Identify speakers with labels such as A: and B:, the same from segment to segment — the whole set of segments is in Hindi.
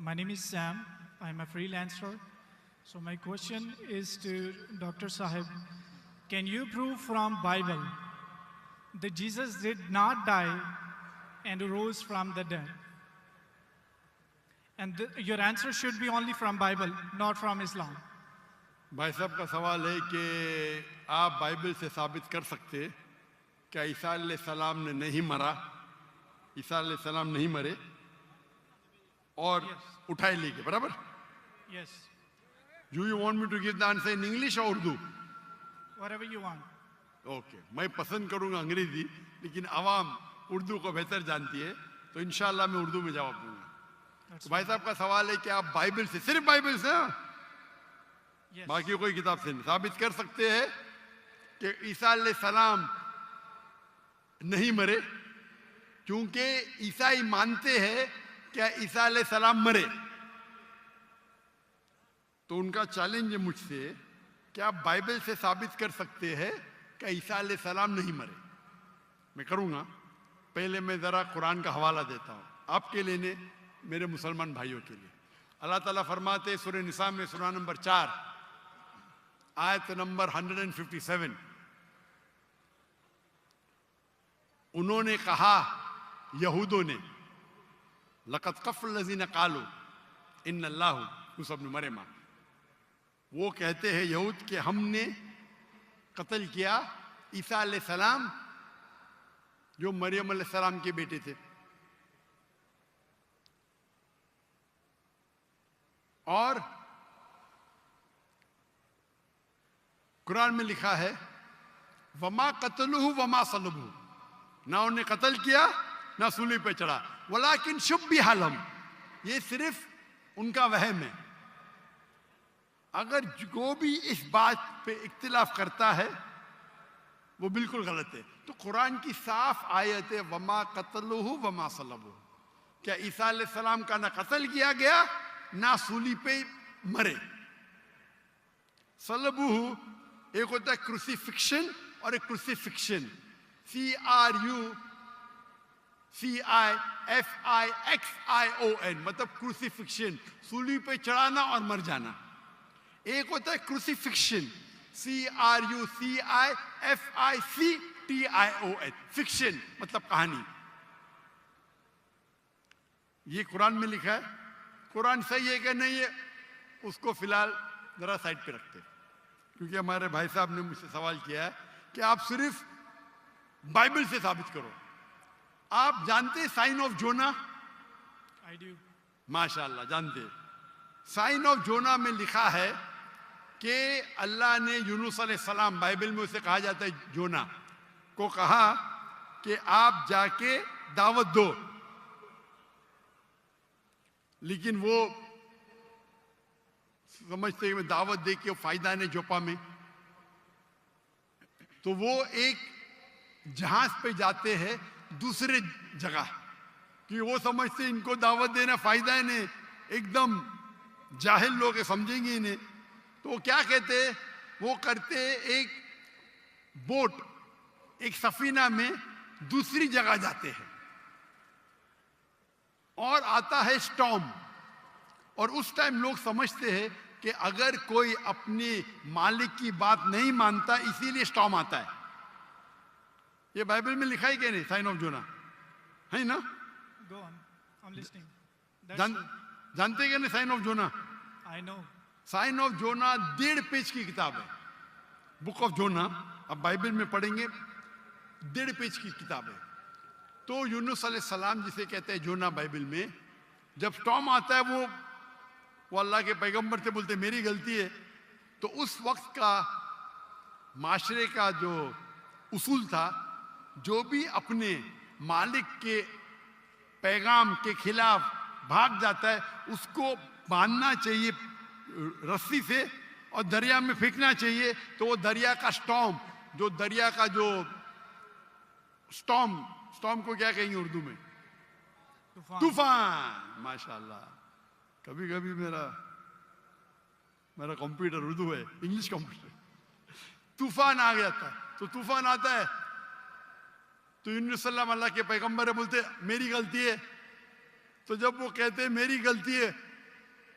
A: My name is Sam. I'm a freelancer. So my question is to Dr. Sahib. Can you prove from Bible that Jesus did not die and rose from the dead? And your answer should be only from Bible, not from Islam.
B: भाई साहब का सवाल है कि आप बाइबल से साबित कर सकते हैं क्या ईसा अलैहिस्सलाम ने नहीं मरा, ईसा अलैहिस्सलाम नहीं मरे और उठाए ले गए, बराबर?
A: Yes.
B: Do you want me to give the answer in English or Urdu?
A: Whatever you want.
B: Okay मैं पसंद करूंगा अंग्रेजी, लेकिन आवाम उर्दू को बेहतर जानती है, तो इंशाल्लाह मैं उर्दू में जवाब दूंगा। तो भाई साहब का सवाल है कि आप बाइबल से, सिर्फ बाइबल से,
A: Yes.
B: बाकी कोई किताब से नहीं साबित कर सकते हैं कि ईसा अलैहिस्सलाम नहीं मरे, क्योंकि ईसाई मानते हैं कि ईसा अलैहिस्सलाम मरे। तो उनका चैलेंज है मुझसे कि आप बाइबल से साबित कर सकते हैं कि ईसा अलैहिस्सलाम नहीं मरे। मैं करूंगा, पहले मैं जरा कुरान का हवाला देता हूं आपके लिए ने मेरे मुसलमान भाइयों के लिए। अल्लाह ताला फरमाते सूरह निसा में सूरह नंबर 4 आयत नंबर 157, उन्होंने कहा यहूदों ने, लक़द कफ़ल लज़ीना क़ालू इन्नल्लाहु मूसा इब्न मरियम, वो कहते हैं यहूद के हमने कत्ल किया ईसा अलैहिस्सलाम जो मरियम अलैहिस्सलाम के बेटे थे। और कुरान में लिखा है वमा कतलुहु वमा सलबुहु, ना उन्हें कत्ल किया ना सूली पे चढ़ा, वलाकिन शुब्बिहा लहुम, ये सिर्फ उनका वहम है। अगर जो भी इस बात पे इख्तिलाफ करता है वो बिल्कुल गलत है। तो कुरान की साफ आयत है वमा कतलुहु वमा सलबुहु, क्या ईसा अलैहिस्सलाम का ना कत्ल किया गया ना सूली पे मरे। सलबुहु एक होता है क्रूसिफिक्शन और एक क्रूसिफिक्शन, CRUCIFIXION, मतलब क्रूसिफिक्शन, सूली पे चढ़ाना और मर जाना। एक होता है क्रूसिफिक्शन, CRUCIFICTION, फिक्शन मतलब कहानी। ये कुरान में लिखा है। कुरान सही है कि नहीं है उसको फिलहाल जरा साइड पे रखते हैं, क्योंकि हमारे भाई साहब ने मुझसे सवाल किया है कि आप सिर्फ बाइबल से साबित करो। आप जानते हैं sign of Jonah?
A: I do.
B: माशाअल्लाह जानते। साइन ऑफ जोना में लिखा है कि अल्लाह ने यूनुस अलैहिस्सलाम, बाइबल में उसे कहा जाता है जोना को, कहा कि आप जाके दावत दो, लेकिन वो समझते हैं दावत दे के फायदा नहीं जोपा में, तो वो एक जहाज पे जाते हैं दूसरे जगह, कि वो समझते इनको दावत देना फायदा है नहीं, एकदम जाहिल लोग हैं, समझेंगे इन्हें। तो वो क्या कहते हैं, वो करते एक बोट, एक सफीना में दूसरी जगह जाते हैं और आता है स्टॉर्म, और उस टाइम लोग समझते हैं कि अगर कोई अपने मालिक की बात नहीं मानता इसीलिए स्टॉर्म आता है। ये बाइबल में लिखा है कि नहीं साइन ऑफ जोना, है ना?
A: Go on. I'm listening.
B: जानते कि नहीं sign of Jonah?
A: I know.
B: Sign of Jonah 1.5 page की किताब है, बुक ऑफ जोना। अब बाइबल में पढ़ेंगे 1.5 पेज की किताब है। तो यूनुस अलैहिस्सलाम जिसे कहते हैं जोना बाइबल में, जब स्टॉर्म आता है वो अल्लाह के पैगंबर से बोलते मेरी गलती है। तो उस वक्त का माशरे का जो उसूल था, जो भी अपने मालिक के पैगाम के खिलाफ भाग जाता है उसको बांधना चाहिए रस्सी से और दरिया में फेंकना चाहिए। तो वो दरिया का स्टॉर्म, जो दरिया का जो स्टॉर्म को क्या कहेंगे उर्दू में? तूफान। माशाल्लाह, कभी कभी मेरा कंप्यूटर उर्दू है, इंग्लिश कंप्यूटर। तूफान आ गया था, तो तूफान आता है तो यूनुस अल्लाह के पैगंबर बोलते मेरी गलती है। तो जब वो कहते मेरी गलती है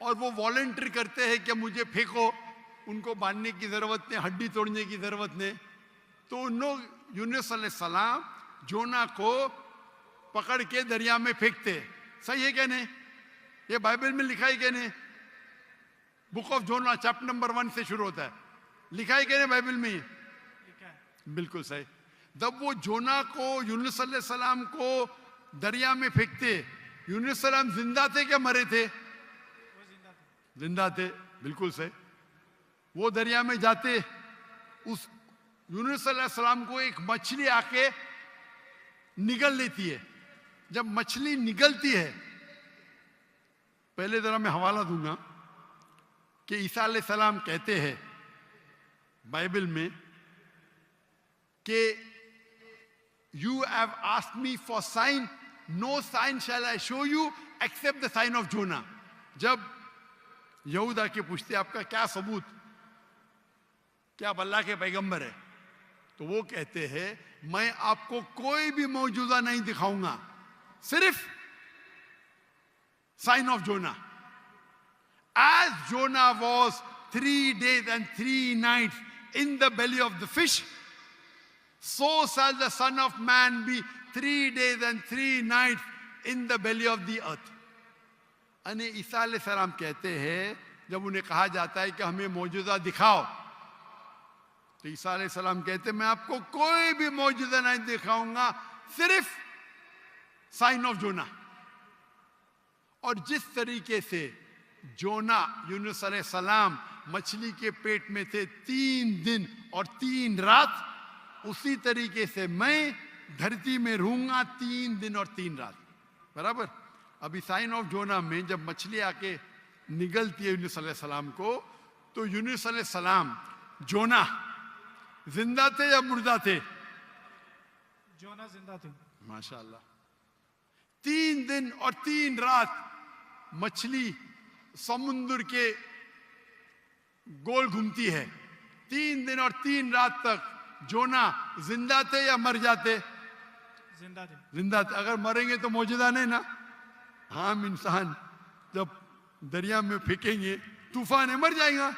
B: और वो वॉलंटियर करते हैं कि मुझे फेंको, उनको बांधने की जरूरत नहीं, हड्डी तोड़ने की जरूरत नहीं। तो उन लोग यूनुस अलैहिस्सलाम जोना को पकड़ के दरिया में फेंकते। सही है क्या नहीं? ये बाइबल में लिखा है क्या नहीं? Book of Jonah chapter number 1 से शुरू होता है, लिखा है क्या नहीं बाइबल में?
A: लिखा है।
B: बिल्कुल सही। जब वो जोना को यूनुस अलैहिस्सलाम को दरिया में फेंकते, यूनुस अलैहिस्सलाम जिंदा थे क्या मरे थे?
A: वो जिंदा थे।
B: जिंदा थे, बिल्कुल सही। वो दरिया में जाते, उस यूनुस अलैहिस्सलाम को एक मछली आके निगल लेती है। जब मछली निगलती है, पहले जरा मैं हवाला दूंगा कि ईसा अलैहिस्सलाम कहते हैं बाइबल में कि you have asked me for sign, no sign shall I show you except the sign of Jonah. जब यहूदा के पूछते आपका क्या सबूत, क्या आप अल्लाह के पैगंबर है, तो वो कहते हैं मैं आपको कोई भी मौजूदा नहीं दिखाऊंगा, सिर्फ sign of Jonah. As Jonah was 3 days and 3 nights in the belly of the fish, so shall the Son of Man be 3 days and 3 nights in the belly of the earth. यानी ईसा अलैहिस्सलाम कहते हैं, जब उन्हें कहा जाता है कि हमें मौजूदा दिखाओ, तो ईसा अलैहिस्सलाम कहते हैं मैं आपको कोई भी मौजूदा नहीं दिखाऊंगा, सिर्फ साइन ऑफ जोना। और जिस तरीके से जोना यूनुस अलैहिस्सलाम मछली के पेट में थे 3 दिन और 3 रात, उसी तरीके से मैं धरती में रहूंगा 3 दिन और 3 रात। बराबर। अभी साइन ऑफ जोना में जब मछली आके निगलती है यूनुस अलैहिस्सलाम को, तो यूनुस अलैहिस्सलाम जोना जिंदा थे या मुर्दा थे?
A: जोना जिंदा थे।
B: माशाअल्लाह। 3 दिन और 3 रात मछली समुद्र के गोल घूमती है। 3 दिन और 3 रात तक जोना जिंदा थे या मर जाते?
A: जिंदा थे।
B: जिंदा थे। अगर मरेंगे तो मौजूदा नहीं ना। हम इंसान जब दरिया में फेंकेंगे तूफान है, मर जाएगा।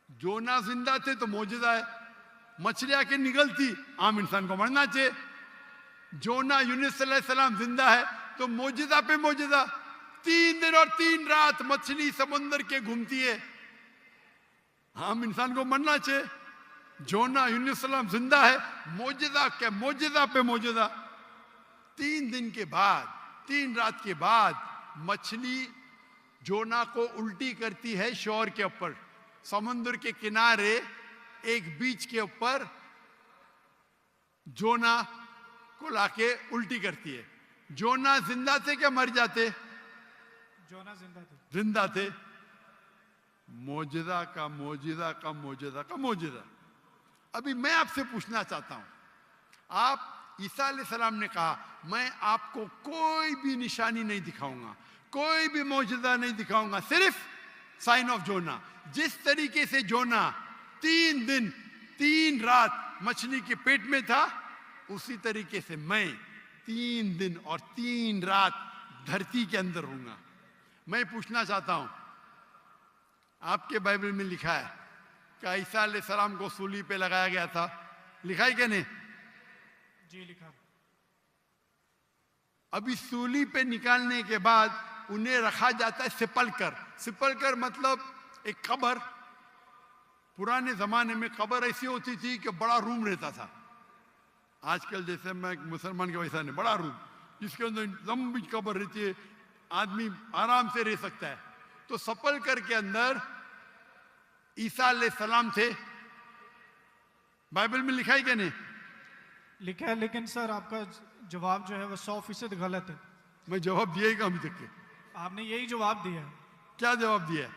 B: जोना जिंदा थे तो मौजूदा है। मछली आके निकलती, आम इंसान को मरना चाहिए। जोना यूनुस अलैहिस्सलाम जिंदा है तो मौजूदा पे मौजूदा। 3 दिन और 3 रात मछली समुद्र के घूमती है, आम इंसान को मरना चाहिए। जोना यूनुस अलैहिस्सलाम जिंदा है, मौजूदा के मौजूदा पे मौजूदा। 3 दिन के बाद, 3 रात के बाद मछली जोना को उल्टी करती है शोर के ऊपर, समुद्र के किनारे एक बीच के ऊपर जोना को लाके उल्टी करती है। जोना जिंदा थे क्या मर जाते?
A: जोना जिंदा थे।
B: जिंदा थे। मौजूदा का मौजूदा का मौजूदा का मौजूदा। अभी मैं आपसे पूछना चाहता हूं, आप ईसा अलैहिस्सलाम ने कहा मैं आपको कोई भी निशानी नहीं दिखाऊंगा, कोई भी मौजूदा नहीं दिखाऊंगा, सिर्फ साइन ऑफ जोना। जिस तरीके से जोना 3 दिन 3 रात मछली के पेट में था, उसी तरीके से मैं 3 दिन और 3 रात धरती के अंदर रहूंगा। मैं पूछना चाहता हूं, आपके बाइबल में लिखा है कि ईसा अलैहिस्सलाम को सूली पे लगाया गया था, लिखा है क्या नहीं?
A: जी लिखा।
B: अभी सूली पे निकालने के बाद उन्हें रखा जाता है सिपलकर। सिपलकर मतलब एक कब्र। पुराने जमाने में कब्र ऐसी होती थी कि बड़ा रूम रहता था। आजकल जैसे मैं मुसलमान के वैसा नहीं, बड़ा रूम जिसके अंदर लंबी कब्र रहती है, आदमी आराम से रह सकता है। तो सपलकर के अंदर ईसा अलैहिस्सलाम थे। बाइबल में लिखा है क्या नहीं?
A: लिखा है, लेकिन सर आपका जवाब जो है वो 100% गलत है।
B: मैं जवाब दिया ही कहा अभी तक के?
A: आपने यही जवाब दिया है
B: क्या जवाब दिया?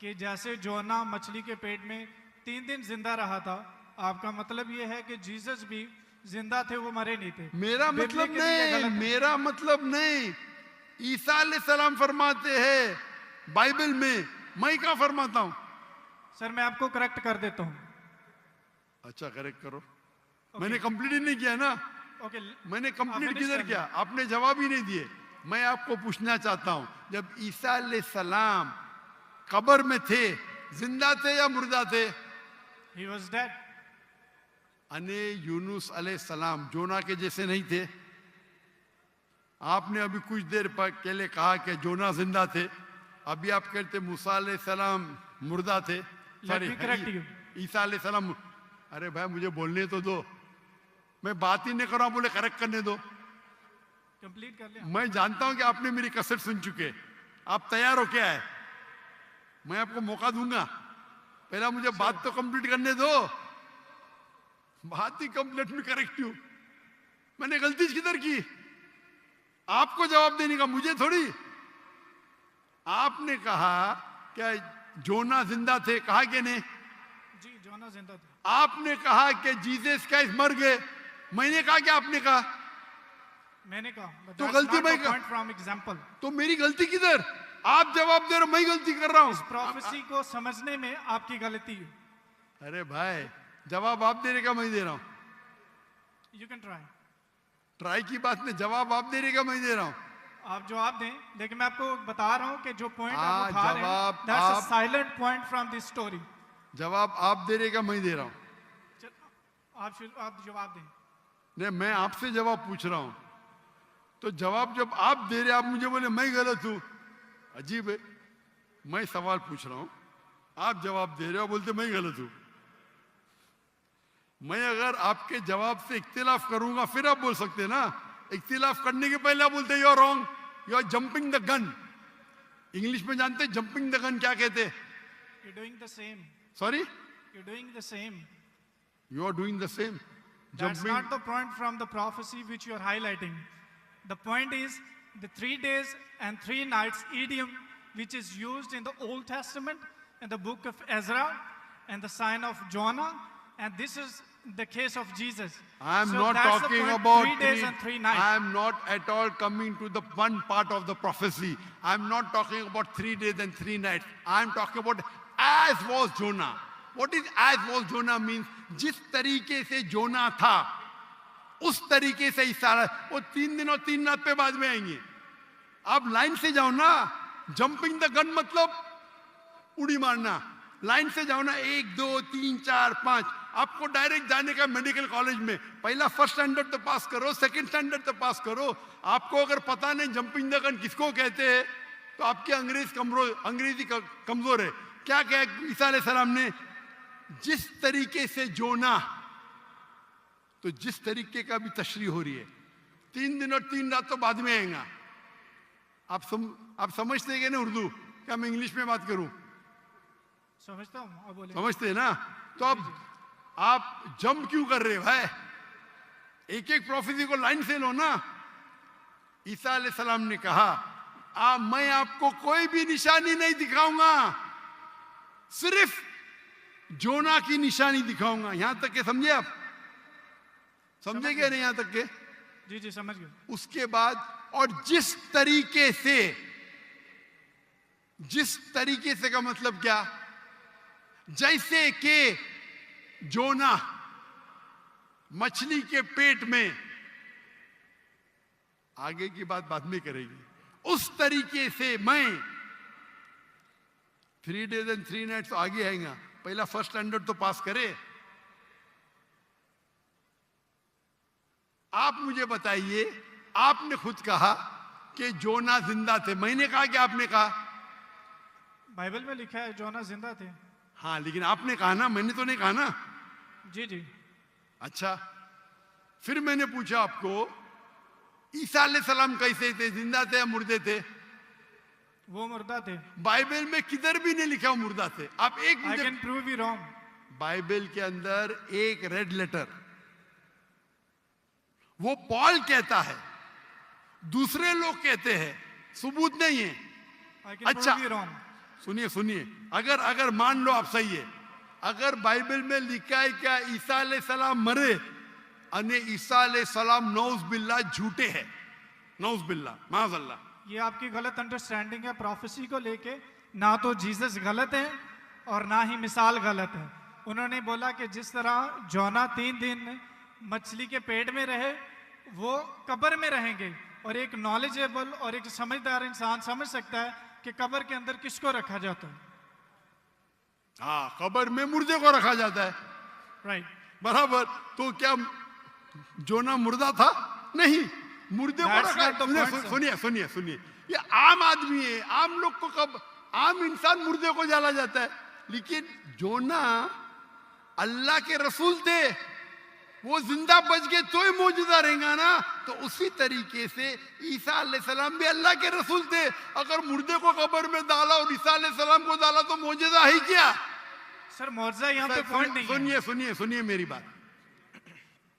A: कि जैसे जोना मछली के पेट में 3 दिन जिंदा रहा था, आपका मतलब ये है कि जीसस भी जिंदा थे, वो मरे नहीं थे।
B: मेरा
A: बिबली
B: मतलब
A: के लिए
B: नहीं,
A: गलत है।
B: मेरा मतलब नहीं। ईसा अलैहिस्सलाम फरमाते हैं बाइबल में, मैं क्या फरमाता हूं?
A: सर मैं आपको करेक्ट कर देता हूँ।
B: अच्छा करेक्ट करो। मैंने कंप्लीट ही नहीं किया ना।
A: ओके।
B: मैंने कंप्लीट
A: finish
B: किधर
A: कर
B: किया? आपने जवाब ही नहीं दिए। मैं आपको पूछना चाहता हूं, जब ईसा अलैहिस्सलाम कब्र में थे, जिंदा थे या मुर्दा थे?
A: He was dead.
B: अने यूनुस अलैहिस्सलाम जोना के जैसे नहीं थे? आपने अभी कुछ देर पहले कहा कि जोना जिंदा थे, अभी आप कहते मूसा अलैहिस्सलाम मुर्दा थे।
A: Let me correct you.
B: ईसा अलैहिस्सलाम, अरे भाई मुझे बोलने तो दो, मैं बात ही नहीं कर रहा हूं, बोले करेक्ट करने दो।
A: कंप्लीट कर लिया।
B: मैं जानता हूं कि आपने मेरी कसर सुन चुके, आप तैयार हो क्या है? मैं आपको मौका दूंगा, पहला मुझे बात तो कंप्लीट करने दो। बात ही कंप्लीट में करेक्ट हूं, मैंने गलती किधर की? आपको जवाब देने का, मुझे थोड़ी। आपने कहा क्या जोना जिंदा थे, कहा कि नहीं?
A: जी, जोना जिंदा थे।
B: आपने कहा कि जीसस क्राइस्ट मर गए, मैंने कहा कि आपने कहा?
A: मैंने कहा।
B: तो गलती मैं
A: पॉइंट फ्रॉम एग्जांपल।
B: तो मेरी गलती किधर? आप जवाब दे रहे हो, मैं गलती कर रहा हूं।
A: इस प्रोफेसी को समझने में आपकी गलती है।
B: अरे भाई, जवाब आप देने का मैं दे रहा हूं।
A: You can try.
B: ट्राई की बात नहीं, जवाब आप देने का मैं दे रहा हूं।
A: आप जवाब दें, लेकिन मैं आपको बता रहा हूं कि जो पॉइंट
B: हाँ,
A: आप उठा रहे हैं,
B: जवाब
A: दैट्स अ
B: आप-
A: silent point from this story.
B: जवाब आप देने का मैं दे रहा हूं।
A: आप जवाब दें।
B: नहीं, मैं आपसे जवाब पूछ रहा हूं, तो जवाब जब आप दे रहे, आप मुझे बोले मैं गलत हूं, अजीब है। मैं सवाल पूछ रहा हूं, आप जवाब दे रहे हो, बोलते मैं गलत हूं। मैं अगर आपके जवाब से इख्तिलाफ करूंगा फिर आप बोल सकते हैं ना। इख्तिलाफ करने के पहले आप बोलते you are wrong, you are jumping the gun. English में जानते हैं जंपिंग द गन क्या कहते हैं?
A: You doing the same.
B: Sorry,
A: you doing the same.
B: You are doing the same.
A: That's not the point from the prophecy which you are highlighting. The point is the 3 days and 3 nights idiom which is used in the Old Testament in the book of Ezra and the sign of Jonah, and this is the case of Jesus.
B: I am
A: So
B: not
A: that's the
B: talking
A: point,
B: about
A: 3 days and 3 nights.
B: I am not at all coming to the one part of the prophecy. I am not talking about 3 days and 3 nights. I am talking about as was Jonah. What is as was Jonah means? जिस तरीके से जोना था उस तरीके से ईसा, वो 3 दिन और 3 रात पे बाद में आएंगे। आप लाइन से जाओ ना। जंपिंग द गन मतलब उड़ी मारना। लाइन से जाओ ना, 1 2 3 4 5। आपको डायरेक्ट जाने का मेडिकल कॉलेज में, पहला फर्स्ट स्टैंडर्ड तो पास करो, सेकंड स्टैंडर्ड तो पास करो। आपको अगर पता नहीं जंपिंग द गन किसको कहते हैं, तो आपकी अंग्रेजी कमजोर है। क्या कहा ईसा अलैहिस्सलाम ने? जिस तरीके से जोना, तो जिस तरीके का भी तशरीह हो रही है, 3 दिन और 3 रात तो बाद में आएगा। आप समझते हैं कि नहीं उर्दू? क्या मैं इंग्लिश में बात करूं?
A: समझता हूँ, अब बोले।
B: समझते हैं ना? तो अब आप जंप क्यों कर रहे हो भाई? एक एक प्रोफेसी को लाइन से लो ना। ईसा अलैहिस्सलाम ने कहा, मैं आपको कोई भी निशानी नहीं दिखाऊंगा, सिर्फ जोना की निशानी दिखाऊंगा। यहां तक के समझे आप? समझे क्या नहीं यहां तक के?
A: जी जी, समझ गए।
B: उसके बाद, और जिस तरीके से का मतलब क्या? जैसे कि जोना मछली के पेट में, आगे की बात बाद में करेगी, उस तरीके से मैं 3 days and 3 nights तो आगे आएगा। पहला फर्स्ट स्टैंडर्ड तो पास करे। आप मुझे बताइए, आपने खुद कहा कि जोना जिंदा थे, मैंने कहा कि आपने कहा?
A: बाइबल में लिखा है जोना जिंदा थे।
B: हाँ, लेकिन आपने कहा ना, मैंने तो नहीं कहा ना।
A: जी जी।
B: अच्छा, फिर मैंने पूछा आपको, ईसा अलैहिस्सलाम कैसे थे? जिंदा थे या मुर्दे थे?
A: वो मुर्दा थे।
B: बाइबल में किधर भी नहीं लिखा मुर्दा थे। आप एक
A: I can prove you wrong.
B: Bible के अंदर एक रेड लेटर, वो पॉल कहता है, दूसरे लोग कहते हैं, सबूत नहीं है।
A: आई कैन
B: अच्छा,
A: प्रूव यू रॉन्ग।
B: सुनिए, अगर मान लो आप सही है, अगर बाइबल में लिखा है क्या ईसा अलैहिस्सलाम मरे, अने ईसा अलैहिस्सलाम नौज बिल्ला झूठे हैं, नौज बिल्ला, माज़अल्लाह,
A: ये आपकी गलत अंडरस्टैंडिंग है प्रोफेसी को लेके। ना तो जीसस गलत है और ना ही मिसाल गलत है। उन्होंने बोला कि जिस तरह जोना 3 दिन मछली के पेट में रहे, वो कब्र में रहेंगे, और एक नॉलेजेबल और एक समझदार इंसान समझ सकता है कि कब्र के अंदर किसको रखा जाता है।
B: हाँ, कब्र में मुर्दे को रखा जाता है,
A: राइट।
B: बराबर। तो क्या जोना मुर्दा था? नहीं, मुर्दे को
A: That's
B: रखा।
A: not the point, sir.
B: सुनिए सुनिए सुनिए, ये आम आदमी है, आम लोग को कब आम इंसान मुर्दे को जला जाता है, लेकिन जोना अल्लाह के रसूल थे, वो जिंदा बच गए तो ही मौजूदा रहेगा ना। तो उसी तरीके से ईसा अलैहिस्सलाम भी अल्लाह के रसूल थे। अगर मुर्दे को कब्र में डाला और ईसा अलैहिस्सलाम को डाला तो मौजूदा है क्या?
A: सर मौजूदा यहाँ पे पॉइंट नहीं है।
B: सुनिए सुनिए सुनिए मेरी बात।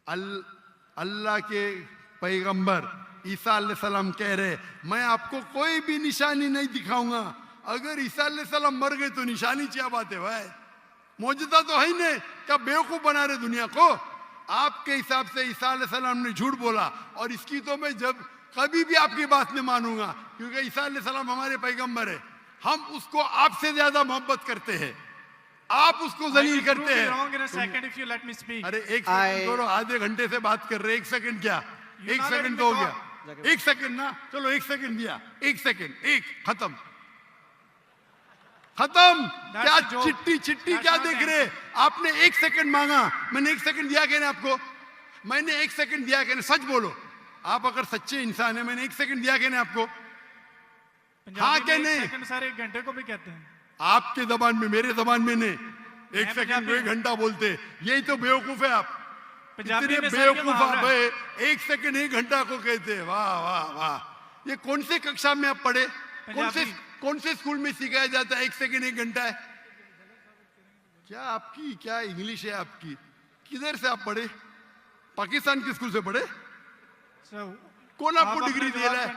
B: अल्लाह के पैगंबर ईसा अलैहिस्सलाम कह रहे, मैं आपको कोई भी निशानी नहीं दिखाऊंगा। अगर ईसा अलैहिस्सलाम मर गए तो निशानी क्या बात है भाई, मौजूदा तो है ही नहीं। क्या बेवकूफ बना रहे दुनिया को? आपके हिसाब से ईसा अलैहिस्सलाम ने झूठ बोला, और इसकी तो मैं जब कभी भी आपकी बात नहीं मानूंगा, क्योंकि ईसा अलैहिस्सलाम हमारे पैगंबर है। हम उसको आपसे ज्यादा मोहब्बत करते हैं, आप उसको जलील करते हैं। अरे एक सेकंड करो, आधे घंटे से बात कर रहे, एक सेकंड क्या, एक सेकंड तो हो गया, एक सेकंड ना, चलो एक सेकंड दिया, एक सेकंड, एक खत्म खत्म। क्या चिट्टी चिट्टी क्या देख रहे? आपने एक सेकंड मांगा, मैंने एक सेकंड दिया क्या नहीं आपको? मैंने एक सेकंड दिया क्या नहीं? सच बोलो, आप अगर सच्चे इंसान है, मैंने एक सेकंड दिया क्या नहीं आपको? हाँ क्या नहीं?
A: सेकंड सर एक घंटे को भी कहते हैं।
B: आपके जबान में, मेरे जबान में नहीं। एक सेकंड को एक घंटा बोलते, यही तो बेवकूफ है आप। इतने बेवकूफ आप है, एक सेकंड एक घंटा को कहते हैं। वाह वाह वाह, ये कौन से कक्षा में आप पढ़े? कौन से स्कूल में सिखाया जाता है एक सेकंड एक घंटा है? क्या आपकी क्या इंग्लिश है आपकी? किधर से आप पढ़े? पाकिस्तान के स्कूल से पढ़े? कौन आपको डिग्री दिया है?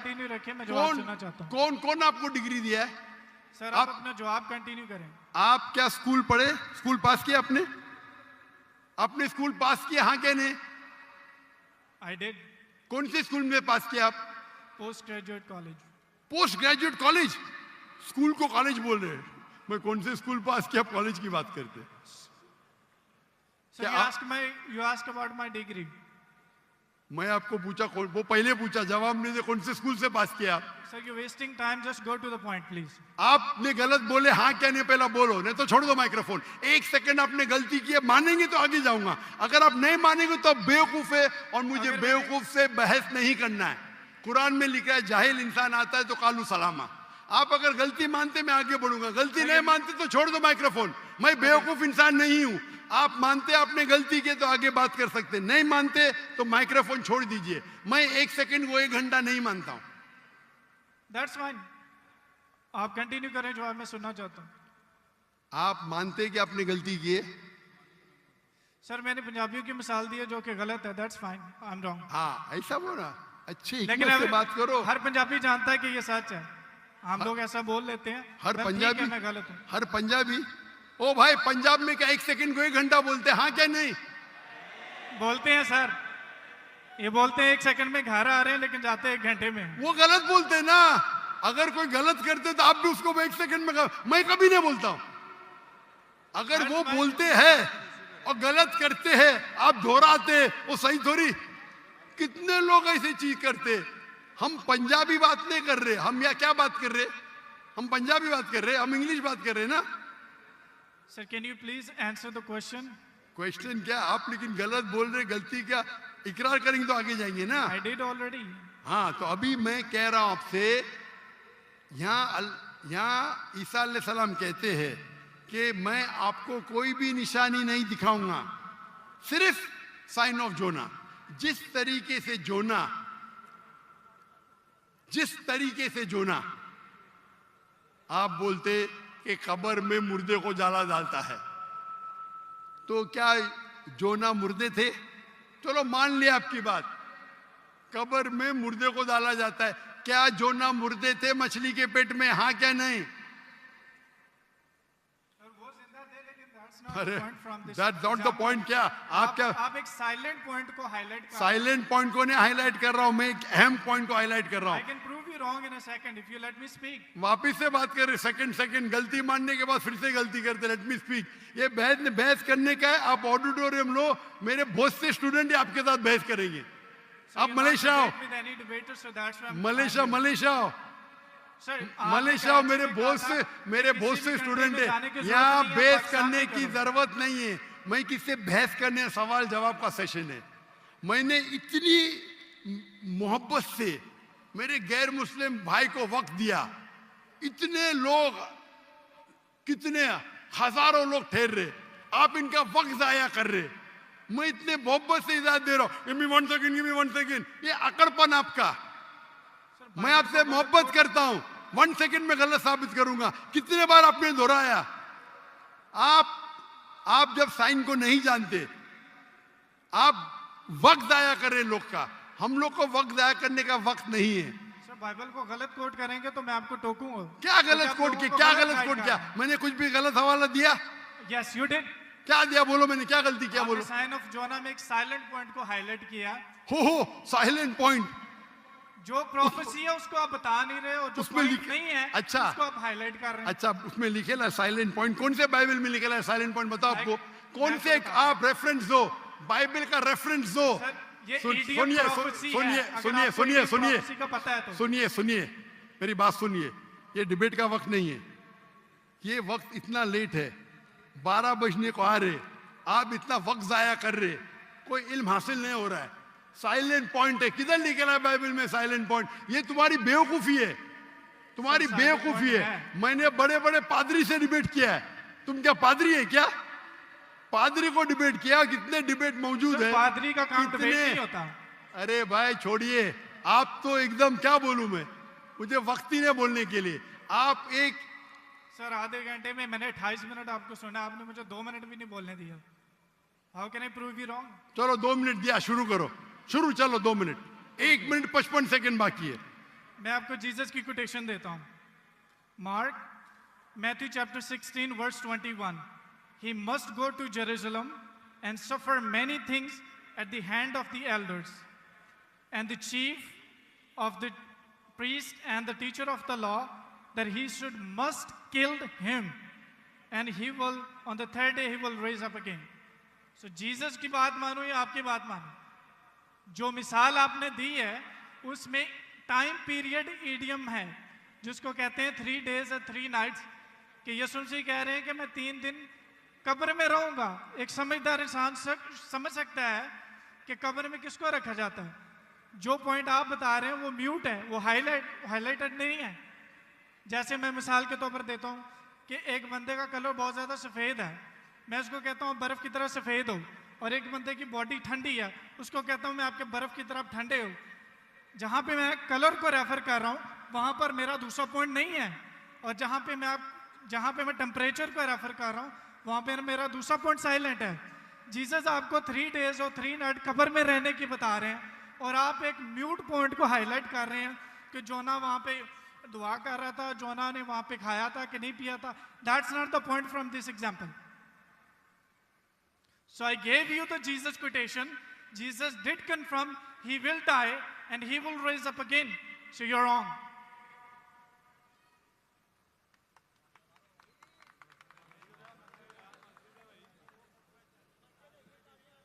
B: कौन आपको डिग्री दिया है?
A: सर आप अपना जवाब कंटिन्यू करें।
B: आप क्या स्कूल पढ़े? स्कूल पास किया आपने? आपने स्कूल पास किया? हाँ क्या नहीं?
A: I did.
B: कौन से स्कूल में पास किया आप?
A: Post graduate college.
B: Post graduate college? School को कॉलेज बोल रहे हैं। मैं कौन से स्कूल पास किया, कॉलेज की बात करते?
A: Sir you asked about my degree.
B: मैं आपको पूछा, वो पहले पूछा, जवाब नहीं दे, कौन से स्कूल से पास किया आप?
A: Sir, you're wasting time. Just go to the point, please.
B: आपने गलत बोले, हाँ क्या नहीं पहला बोलो, नहीं तो छोड़ दो माइक्रोफोन। एक सेकंड आपने गलती की है, मानेंगे तो आगे जाऊंगा, अगर आप नहीं मानेंगे तो आप बेवकूफ है, और मुझे बेवकूफ से बहस नहीं करना है। कुरान में लिखा है, जाहिल इंसान आता है तो कालू सलामा। आप अगर गलती मानते मैं आगे बढ़ूंगा, गलती नहीं मानते तो छोड़ दो माइक्रोफोन। मैं बेवकूफ इंसान नहीं हूं। आप मानते आपने गलती की तो आगे बात कर सकते, नहीं मानते तो माइक्रोफोन छोड़ दीजिए। मैं एक सेकंड को एक घंटा नहीं मानता हूं।
A: That's fine. आप कंटिन्यू करें, जो मैं सुनना चाहता हूं।
B: आप मानते कि आपने गलती की है?
A: सर मैंने पंजाबियों की मिसाल दी है जो कि गलत है। That's fine. I'm wrong.
B: हाँ ऐसा बोला, अच्छी
A: लेकिन
B: हिकमत से बात करो।
A: हर पंजाबी जानता है कि ये सच है, हम लोग ऐसा बोल लेते हैं।
B: हर पंजाबी,
A: मैं गलत हूं।
B: हर पंजाबी, ओ भाई पंजाब में क्या एक सेकंड को एक घंटा बोलते हैं? हाँ क्या नहीं
A: बोलते हैं सर, ये बोलते हैं एक सेकंड में घर आ रहे हैं, लेकिन जाते हैं एक घंटे में।
B: वो गलत बोलते हैं ना। अगर कोई गलत करते तो आप भी उसको एक सेकंड में मैं कभी नहीं बोलता हूं। अगर वो बोलते हैं और गलत करते हैं, आप दोहराते, वो सही थोड़ी। कितने लोग ऐसी चीज करते। हम पंजाबी बात नहीं कर रहे, हम या क्या बात कर रहे? हम पंजाबी बात कर रहे, हम इंग्लिश बात कर रहे ना।
A: Sir can you please answer the question?
B: Question क्या? आप लेकिन गलत बोल रहे, गलती क्या? इकरार करेंगे तो आगे जाएंगे ना।
A: I did already.
B: हाँ तो अभी मैं कह रहा हूं आपसे, यहाँ ईसा अलैहिस्सलाम कहते हैं कि मैं आपको कोई भी निशानी नहीं दिखाऊंगा, सिर्फ साइन ऑफ जोना। जिस तरीके से जोना आप बोलते कि कब्र में मुर्दे को जाला डालता है, तो क्या जोना मुर्दे थे? चलो मान लिया आपकी बात, कब्र में मुर्दे को डाला जाता है। क्या जोना मुर्दे थे मछली के पेट में? हाँ क्या नहीं? अरे दैट्स नॉट द पॉइंट। क्या आप
A: एक साइलेंट पॉइंट को हाईलाइट कर।
B: साइलेंट पॉइंट को नहीं हाईलाइट कर रहा हूं, मैं एक अहम पॉइंट को हाईलाइट कर रहा हूं।
A: I can prove you wrong in a second if you let me speak.
B: वापिस से बात कर रहे, सेकंड गलती मानने के बाद फिर से गलती करते। Let me speak. ये बहस करने का है। आप ऑडिटोरियम लो, मेरे बहुत से स्टूडेंट आपके साथ बहस करेंगे।
A: So
B: आप
A: you're not
B: मलेशिया आओ,
A: debate with any debater, so that's why I'm
B: Malaysia आओ,
A: Sir,
B: मलेशिया आओ। मेरे बहुत से स्टूडेंट है यहाँ। बहस करने की जरूरत नहीं है। मैं किससे बहस करने, सवाल जवाब का सेशन है। मैंने इतनी मोहब्बत से मेरे गैर मुस्लिम भाई को वक्त दिया। इतने लोग, कितने हजारों लोग ठहर रहे, आप इनका वक्त जाया कर रहे। मैं इतने मोहब्बत से इजाजत दे रहा हूँ। Give me 1 second. ये अकड़पन आपका। मैं आपसे मोहब्बत करता हूं, 1 सेकंड में गलत साबित करूंगा। कितने बार आपने दोहराया। आप जब साइन को नहीं जानते, आप वक्त जाया कर रहे लोग का। हम लोग को वक्त जाया करने का वक्त नहीं है।
A: सर बाइबल को गलत कोट करेंगे तो मैं आपको टोकूंगा।
B: क्या गलत कोट किया? क्या गलत कोट किया? मैंने कुछ भी गलत हवाला दिया?
A: Yes you did.
B: क्या दिया? बोलो, मैंने क्या गलती किया? बोलो।
A: साइन ऑफ जोना में एक साइलेंट पॉइंट को हाईलाइट किया।
B: हो साइलेंट पॉइंट।
A: जो प्रोफेसी है उसको आप बता नहीं रहे, और जो पॉइंट नहीं है
B: अच्छा,
A: उसको आप हाईलाइट कर रहे हैं।
B: अच्छा, उसमें लिखेला साइलेंट पॉइंट। कौन से बाइबल में लिखेला है साइलेंट पॉइंट? बताओ आपको कौन से आप रेफरेंस दो, बाइबल का रेफरेंस दो। सुनिए, मेरी बात सुनिए। ये डिबेट का वक्त नहीं है। ये वक्त इतना लेट है, 12 बजने को आ रहे, आप इतना वक्त जाया कर रहे, कोई इल्म हासिल नहीं हो रहा है। साइलेंट पॉइंट है, किधर लिखा है बाइबल में साइलेंट पॉइंट? ये तुम्हारी बेवकूफी है, तुम्हारी बेवकूफी है। मैंने बड़े बड़े पादरी से डिबेट किया है। तुम क्या पादरी है क्या? पादरी को डिबेट किया। कितने डिबेट मौजूद है।
A: पादरी का काम डिबेट नहीं होता।
B: अरे भाई छोड़िए, आप तो एकदम, क्या बोलूं मैं, मुझे वक्त ही नहीं बोलने के लिए। आप एक
A: सर आधे घंटे में मैंने 28 मिनट आपको सुना, आपने मुझे 2 मिनट भी नहीं बोलने दिया। How can I prove you wrong?
B: चलो 2 मिनट दिया, शुरू करो, शुरू। चलो 2 मिनट, 1 मिनट 55 सेकंड बाकी है।
A: मैं आपको जीसस की कोटेशन देता हूं। Mark Matthew chapter 16 verse 21। He must go to Jerusalem and suffer many things at the hand of the elders and the chief of the priest and the teacher of the law, that he must kill him, and he will, on the 3rd day he will raise up again. So Jesus की बात मानो या आपकी बात मानो? जो मिसाल आपने दी है उसमें टाइम पीरियड ईडियम है, जिसको कहते हैं 3 days and 3 nights, कि यीशु मसीह कह रहे हैं कि मैं 3 दिन कब्र में रहूंगा। एक समझदार इंसान समझ सकता है कि कब्र में किसको रखा जाता है। जो पॉइंट आप बता रहे हैं वो म्यूट है, वो हाईलाइटेड नहीं है। जैसे मैं मिसाल के तौर पर देता हूँ कि एक बंदे का कलर बहुत ज़्यादा सफ़ेद है, मैं उसको कहता हूँ बर्फ़ की तरह सफ़ेद हो, और एक बंदे की बॉडी ठंडी है, उसको कहता हूँ मैं आपके बर्फ़ की तरफ ठंडे हो। जहाँ पे मैं कलर को रेफर कर रहा हूँ वहाँ पर मेरा दूसरा पॉइंट नहीं है, और जहाँ पे मैं टेम्परेचर को रेफर कर रहा हूँ वहाँ पे मेरा दूसरा पॉइंट साइलेंट है। जीसस आपको 3 days और 3 nights कब्र में रहने की बता रहे हैं, और आप एक म्यूट पॉइंट को हाईलाइट कर रहे हैं कि जोना वहाँ पे दुआ कर रहा था, जोना ने वहाँ पे खाया था कि नहीं पिया था। That's not the point from this example. So I gave you the Jesus quotation. Jesus did confirm he will die and he will rise up again. So you're wrong.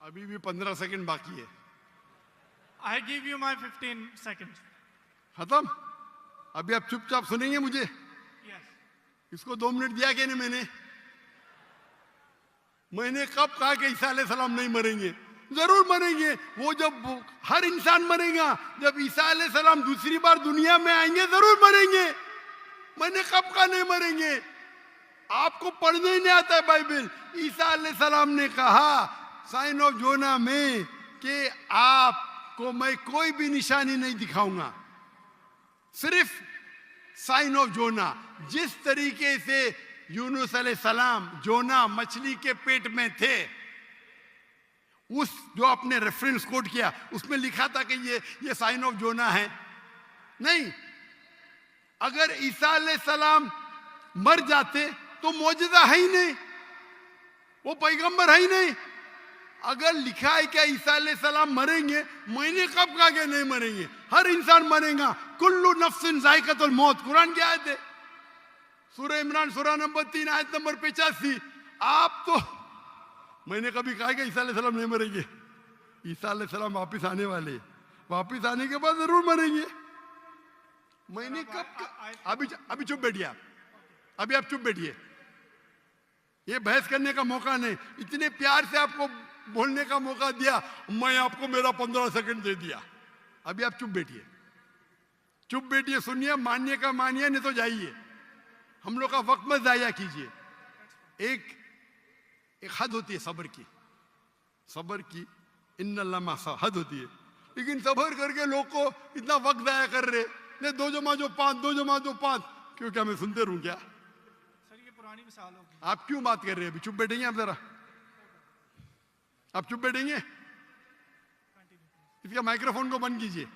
B: अभी भी 15 सेकंड बाकी है।
A: I give you my 15 seconds.
B: खत्म? अभी आप चुपचाप सुनेंगे मुझे?
A: Yes.
B: इसको 2 मिनट दिया क्या नहीं मैंने कब कहा कि ईसा अलैहिस्सलाम नहीं मरेंगे? जरूर मरेंगे। वो जब हर इंसान मरेगा, जब ईसा अलैहिस्सलाम दूसरी बार दुनिया में आएंगे जरूर मरेंगे। मैंने कब कहा नहीं मरेंगे? आपको पढ़ने ही नहीं आता है बाइबल। ईसा अलैहिस्सलाम ने कहा साइन ऑफ जोना में कि आपको मैं कोई भी निशानी नहीं दिखाऊंगा, सिर्फ साइन ऑफ जोना। जिस तरीके से यूनुस अलैहिस्सलाम जोना मछली के पेट में थे, उस जो आपने रेफरेंस कोट किया उसमें लिखा था कि ये साइन ऑफ जोना है? नहीं। अगर ईसा अलैहिस्सलाम मर जाते तो मौजूदा है ही नहीं, वो पैगंबर है ही नहीं। अगर लिखा है क्या ईसा अलैहिस्सलाम मरेंगे, मैंने कब कहा कि नहीं मरेंगे? हर इंसान मरेगा। कुल्लु नफ्सिन जायकातुल मौत, कुरान की आयत है, सूरह इमरान सूरह नंबर 3 आयत नंबर 85। आप तो, मैंने कभी कहा कि ईसा अलैहिस्सलाम नहीं मरेंगे? ईसा अलैहिस्सलाम वापिस आने वाले, वापिस आने के बाद जरूर मरेंगे। मैंने अभी चुप बैठिए आप, अभी आप चुप बैठिए, ये बहस करने का मौका नहीं। इतने प्यार से आपको बोलने का मौका दिया, मैं आपको मेरा 15 सेकंड दे दिया। अभी आप चुप बैठिए, चुप बैठिए, सुनिए, मानिए का मानिए, नहीं तो जाइए। हम लोग का वक्त मत जाया कीजिए। एक हद होती है सब्र की, सब्र की इन्नल्लाह मासा हद होती है। लेकिन सब्र करके लोग को इतना वक्त जाया कर रहे, नहीं 2 जमा जो 5, 2 जमा जो 5, क्यों? क्या मैं सुनते रहूं क्या?
A: सर ये पुरानी मिसाल होगी।
B: आप क्यों बात कर रहे हैं? अभी चुप बैठेंगे आप जरा, आप चुप बैठेंगे? इसका माइक्रोफोन को बंद कीजिए,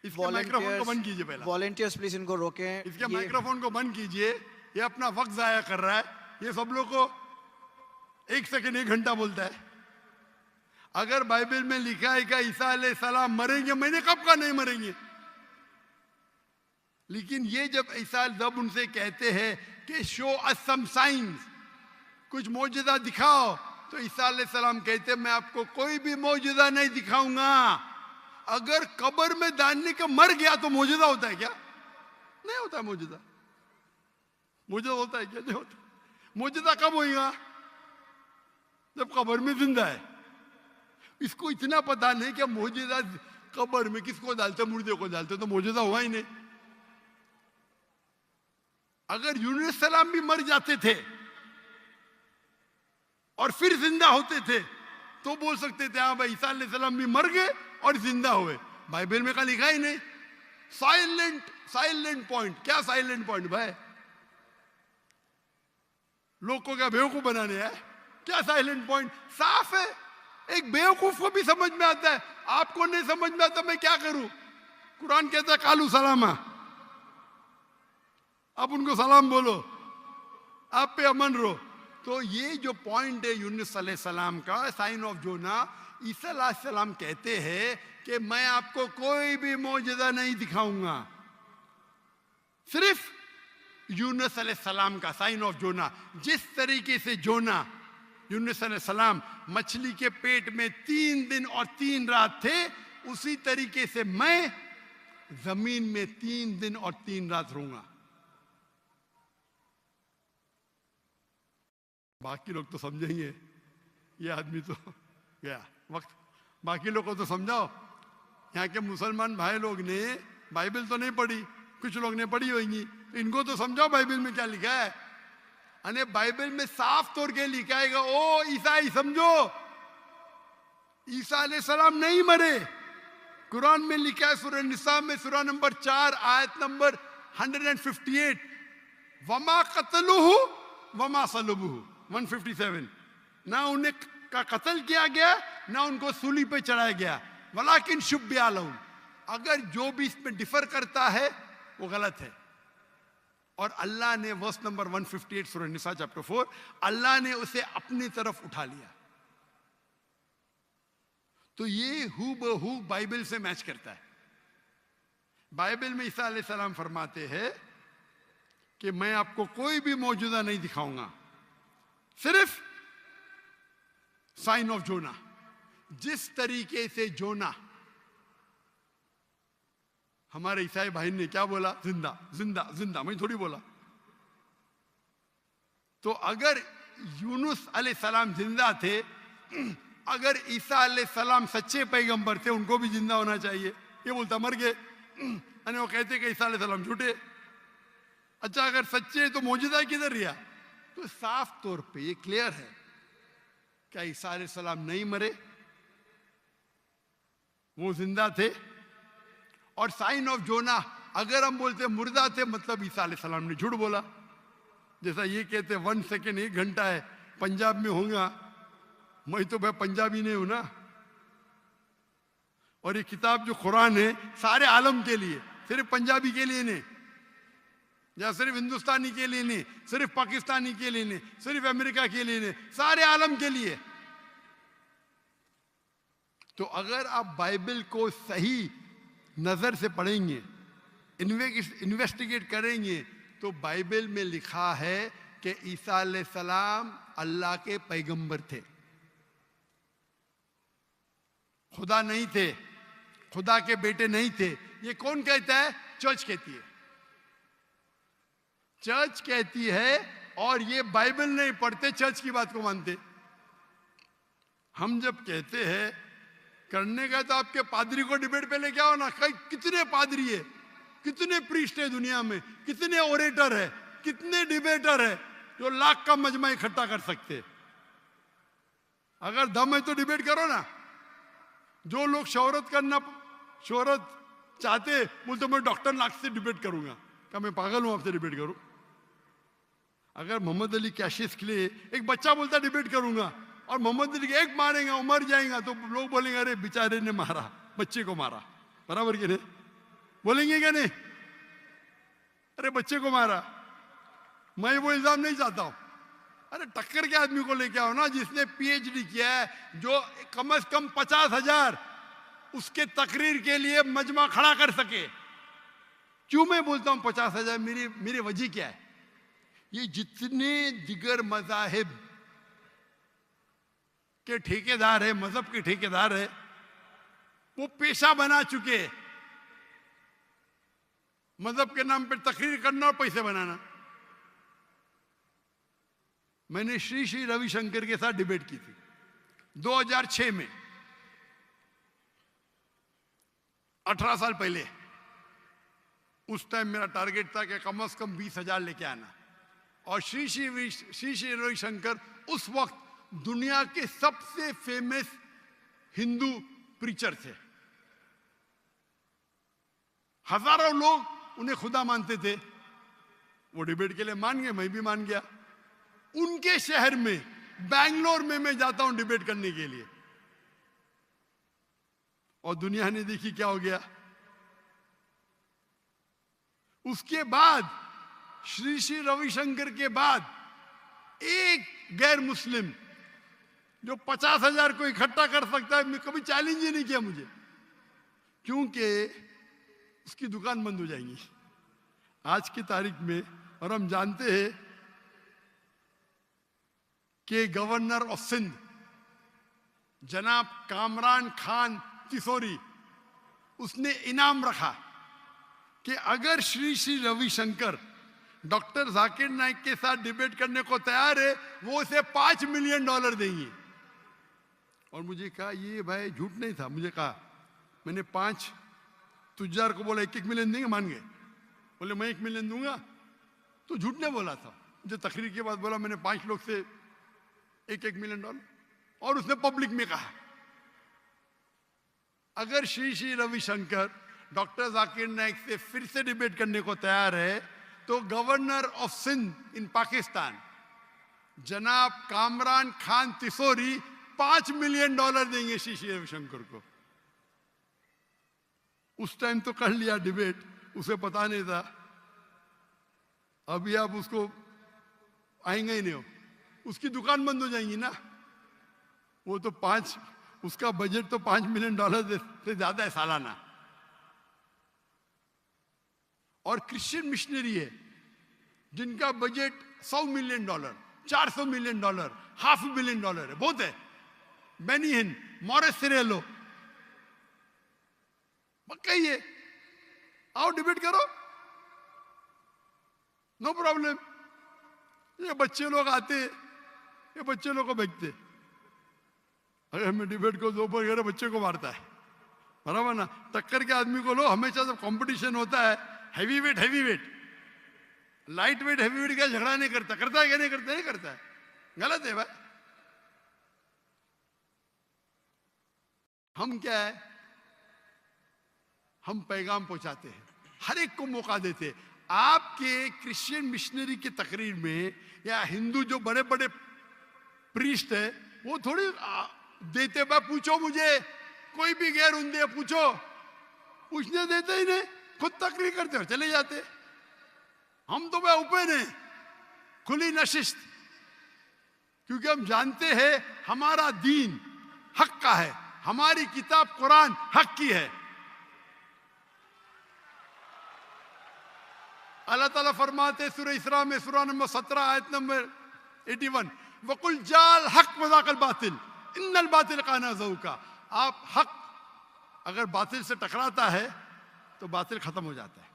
B: इसके माइक्रोफोन को बंद कीजिए पहले।
C: वॉलंटियर्स प्लीज इनको रोकें।
B: इसके माइक्रोफोन को बंद कीजिए, ये अपना वक्त जाया कर रहा है। ये सब लोग को 1 सेकंड 1 घंटा बोलता है। अगर बाइबल में लिखा है कि ईसा अलैहिस्सलाम मरेंगे, मैंने कब कहा नहीं मरेंगे? लेकिन ये जब उनसे कहते हैं कि शो अस सम साइंस, कुछ मौजूदा दिखाओ, तो ईसा अलैहिस्सलाम कहते मैं आपको कोई भी मौजूदा नहीं दिखाऊंगा। अगर कब्र में डालने के मर गया तो मौजूदा होता है क्या? नहीं होता मौजूदा। मौजूदा होता है क्या? नहीं होता। मौजूदा कब होगा? जब कब्र में जिंदा है। इसको इतना पता नहीं कि मौजूदा कब्र में किसको डालते, मुर्दे को डालते, तो मौजूदा हुआ ही नहीं। अगर यूनुस सलाम भी मर जाते थे और फिर जिंदा होते थे तो बोल सकते थे हाँ भाई ईसा अलैहिस्सलाम भी मर गए और जिंदा हुए। बाइबल में का लिखा ही नहीं। Silent point. क्या साइलेंट पॉइंट भाई? लोग को क्या बेवकूफ बनाने है? क्या साइलेंट पॉइंट? साफ है, एक बेवकूफ को भी समझ में आता है, आपको नहीं समझ में आता, मैं क्या करूं? कुरान कहता है कालू सलामा, आप उनको सलाम बोलो, आप पे अमन रहो। तो ये जो पॉइंट है यूनुस अलैहिस्सलाम का, साइन ऑफ जोना, ईसा अलैहिस्सलाम कहते हैं कि मैं आपको कोई भी मौजूदा नहीं दिखाऊंगा। सिर्फ यूनुस अलैहिस्सलाम का साइन ऑफ जोना, जिस तरीके से जोना यूनुस अलैहिस्सलाम मछली के पेट में 3 दिन और 3 रात थे, उसी तरीके से मैं जमीन में 3 दिन और 3 रात रहूंगा। बाकी लोग तो समझेंगे, ये आदमी तो गया वक्त। बाकी लोग को तो समझाओ। यहाँ के मुसलमान भाई लोग ने बाइबल तो नहीं पढ़ी, कुछ लोग ने पढ़ी होगी, तो इनको तो समझाओ बाइबल में क्या लिखा है। अने बाइबल में साफ तौर के लिखा है, ओ ईसाई समझो, ईसा अलैहिस्सलाम नहीं मरे। कुरान में लिखा है सूरह निसा में, सूरह नंबर 4 आयत नंबर 158, वमा कतलुहु वमा सलबुहु 157। ना उन्हें का कत्ल किया गया, ना उनको सूली पे चढ़ाया गया, वलाकिन शुब्बिया लहुम। अगर जो भी इसमें डिफर करता है वो गलत है। और अल्लाह ने वर्स नंबर 158 सूरह निसा चैप्टर 4, अल्लाह ने उसे अपनी तरफ उठा लिया। तो ये हूबहू बाइबल से मैच करता है। बाइबल में ईसा अलैहिस्सलाम फरमाते हैं कि मैं आपको कोई भी मौजूदा नहीं दिखाऊंगा, सिर्फ साइन ऑफ जोना। जिस तरीके से जोना, हमारे ईसाई भाई ने क्या बोला? जिंदा जिंदा जिंदा, मैं थोड़ी बोला। तो अगर यूनुस अलैहिस्सलाम जिंदा थे, अगर ईसा अलैहिस्सलाम सच्चे पैगंबर थे, उनको भी जिंदा होना चाहिए। ये बोलता मर गए, यानी वो कहते कि ईसा अलैहिस्सलाम झूठे। अच्छा अगर सच्चे तो मौजूदा किधर रहा? तो साफ तौर पे ये क्लियर है, क्या ईसा अलैहिस्सलाम नहीं मरे, वो जिंदा थे। और साइन ऑफ जोना, अगर हम बोलते मुर्दा थे, मतलब ईसा अलैहिस्सलाम ने झूठ बोला। जैसा ये कहते 1 सेकेंड 1 घंटा है, पंजाब में होगा, मैं तो भाई पंजाबी नहीं हूं ना। और ये किताब जो कुरान है सारे आलम के लिए, सिर्फ पंजाबी के लिए नहीं, या सिर्फ हिंदुस्तानी के लिए नहीं, सिर्फ पाकिस्तानी के लिए नहीं, सिर्फ अमेरिका के लिए नहीं, सारे आलम के लिए। तो अगर आप बाइबल को सही नजर से पढ़ेंगे, इन्वेस्टिगेट करेंगे, तो बाइबल में लिखा है कि ईसा अलैहिस्सलाम अल्लाह के पैगंबर थे, खुदा नहीं थे। खुदा के बेटे नहीं थे। ये कौन कहता है? चर्च कहती है। चर्च कहती है, और ये बाइबल नहीं पढ़ते, चर्च की बात को मानते। हम जब कहते हैं करने का, तो आपके पादरी को डिबेट पे लेके आओ ना। कितने पादरी है, कितने प्रीस्ट है दुनिया में, कितने ओरेटर है, कितने डिबेटर है जो लाख का मजमा इकट्ठा कर सकते। अगर दम है तो डिबेट करो ना। जो लोग शोहरत चाहते, बोलते मैं डॉक्टर नाग से डिबेट करूंगा। क्या मैं पागल हूं आपसे डिबेट करूं? अगर मोहम्मद अली कैशिस के लिए एक बच्चा बोलता डिबेट करूंगा, और मोहम्मद अली एक मारेगा, उमर जाएगा, तो लोग बोलेंगे अरे बेचारे ने मारा, बच्चे को मारा। बराबर कि नहीं? बोलेंगे क्या नहीं? अरे बच्चे को मारा। मैं वो इल्जाम नहीं चाहता हूं। अरे टक्कर के आदमी को लेके आओ ना, जिसने पीएचडी किया है, जो कम से कम 50,000 उसके तकरीर के लिए मजमा खड़ा कर सके। क्यों मैं बोलता हूं 50,000? मेरी वजह क्या है? ये जितने दिगर मजाहिब के ठेकेदार है, मजहब के ठेकेदार है, वो पेशा बना चुके। मजहब के नाम पर तकरीर करना और पैसे बनाना। मैंने श्री रविशंकर के साथ डिबेट की थी 2006 में, 18 साल पहले। उस टाइम मेरा टारगेट था कि कम से कम 20,000 लेके आना। और श्री रविशंकर उस वक्त दुनिया के सबसे फेमस हिंदू प्रीचर थे। हजारों लोग उन्हें खुदा मानते थे। वो डिबेट के लिए मान गए, मैं भी मान गया। उनके शहर में, बैंगलोर में मैं जाता हूं डिबेट करने के लिए, और दुनिया ने देखी क्या हो गया। उसके बाद श्री रविशंकर के बाद एक गैर मुस्लिम जो 50,000 को इकट्ठा कर सकता है, मैं कभी चैलेंज ही नहीं किया मुझे, क्योंकि उसकी दुकान बंद हो जाएंगी आज की तारीख में। और हम जानते हैं कि गवर्नर ऑफ सिंध जनाब कामरान खान तिसोरी, उसने इनाम रखा कि अगर श्री रविशंकर डॉक्टर जाकिर नाइक के साथ डिबेट करने को तैयार है, वो उसे $5 मिलियन देंगे। और मुझे कहा ये भाई झूठ नहीं था। मुझे कहा, मैंने 5 तुजार को बोला 1-1 मिलियन देंगे, मान गए। बोले मैं 1 मिलियन दूंगा, तो झूठ नहीं बोला था। मुझे तकरीर के बाद बोला मैंने 5 लोग से 1-1 मिलियन डॉलर। और उसने पब्लिक में कहा अगर श्री रविशंकर डॉक्टर जाकिर नाइक से फिर से डिबेट करने को तैयार है, तो गवर्नर ऑफ सिंध इन पाकिस्तान जनाब कामरान खान तिसोरी $5 मिलियन देंगे श्री रविशंकर को। उस टाइम तो कर लिया डिबेट, उसे पता नहीं था। अभी आप उसको आएंगे ही नहीं हो, उसकी दुकान बंद हो जाएंगी ना। वो तो उसका बजट तो $5 मिलियन से ज्यादा है सालाना। और क्रिश्चियन मिशनरी है जिनका बजट $100 मिलियन, $400 मिलियन, $500 मिलियन है, बहुत है। बेनी हिन, मॉरिस सिरेलो, कहिए आओ डिबेट करो, नो प्रॉब्लम। ये बच्चे लोग आते, ये बच्चे लोग को बेचते। अगर मैं डिबेट को दोपहर बच्चे को मारता है, बराबर ना। टक्कर के आदमी को लो। हमेशा जब कंपटीशन होता है heavy weight light weight heavy weight का झगड़ा नहीं करता। करता है क्या? नहीं करता, नहीं करता है। गलत है भाई। हम क्या है, हम पैगाम पहुंचाते हैं, हर एक को मौका देते। आपके क्रिश्चियन मिशनरी की तकरीर में या हिंदू जो बड़े बड़े प्रीस्ट है, वो थोड़ी देते। भाई पूछो मुझे, कोई भी गैर उन्दे पूछो, पूछने देते ही नहीं, खुद तकरीर करते हो चले जाते। हम तो भाई ओपन है, खुली नशिस्त, क्योंकि हम जानते हैं हमारा दीन हक का है, हमारी किताब कुरान हक की है। अल्लाह ताला फरमाते सूरह इसरा में, सूरह नंबर 17 आयत नंबर 81, वकुल जाल हक वज़ाकल बातिल इन्नल बातिल काना ज़हूका। आप हक अगर बातिल से टकराता है तो बातिल खत्म हो जाता है।